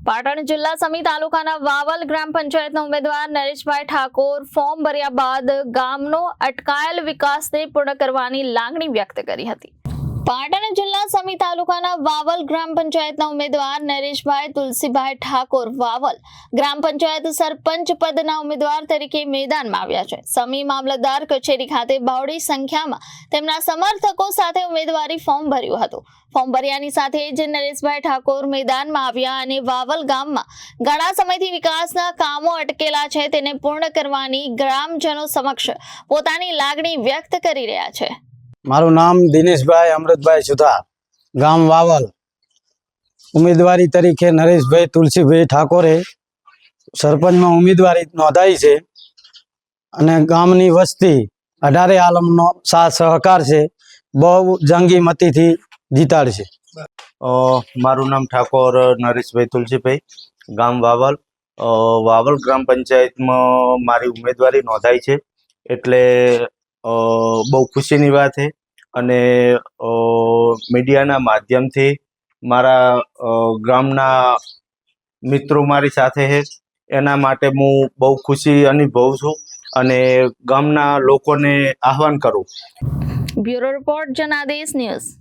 પાટણ જિલ્લા સમી તાલુકાના વાવલ ગ્રામ પંચાયતના ઉમેદવાર નરેશભાઈ ઠાકોર ફોર્મ ભર્યા બાદ ગામનો અટકાયેલ વિકાસને પૂર્ણ કરવાની લાગણી વ્યક્ત કરી હતી। પાટણ જિલ્લા સમી તાલુકાના વાવલ ગ્રામ પંચાયતના ઉમેદવાર નરેશભાઈ તુલસીભાઈ ઠાકોર વાવલ ગ્રામ પંચાયત સરપંચ પદના ઉમેદવાર તરીકે મેદાનમાં આવ્યા છે। સમી મામલતદાર કચેરી ખાતે બહોળી સંખ્યામાં તેમના સમર્થકો સાથે ઉમેદવારી ફોર્મ ભર્યું હતું। ફોર્મ ભર્યાની સાથે જ નરેશભાઈ ઠાકોર મેદાનમાં આવ્યા અને વાવલ ગામમાં ઘણા સમયથી વિકાસના કામો અટકેલા છે તેને પૂર્ણ કરવાની ગ્રામજનો સમક્ષ પોતાની લાગણી વ્યક્ત કરી રહ્યા છે। મારું નામ દિનેશભાઈ અમૃતભાઈ સુથાર, ગામ વાવલ। ઉમેદવારી તરીકે નરેશભાઈ તુલસીભાઈ ઠાકોરે સરપંચમાં ઉમેદવારી નોંધાઈ છે અને ગામની વસ્તી 18 આલમનો સાથ સહકાર છે, બહુ જંગી મતીથી જીતાડશે। મારું નામ ઠાકોર નરેશભાઈ તુલસીભાઈ, ગામ વાવલ। વાવલ ગ્રામ પંચાયતમાં મારી ઉમેદવારી નોંધાઈ છે એટલે બહુ ખુશીની વાત છે અને મીડિયાના માધ્યમથી મારા ગામના મિત્રો મારી સાથે છે એના માટે હું બહુ ખુશી અનુભવું છું અને ગામના લોકોને આહવાન કરું। Bureau report Janadesh news.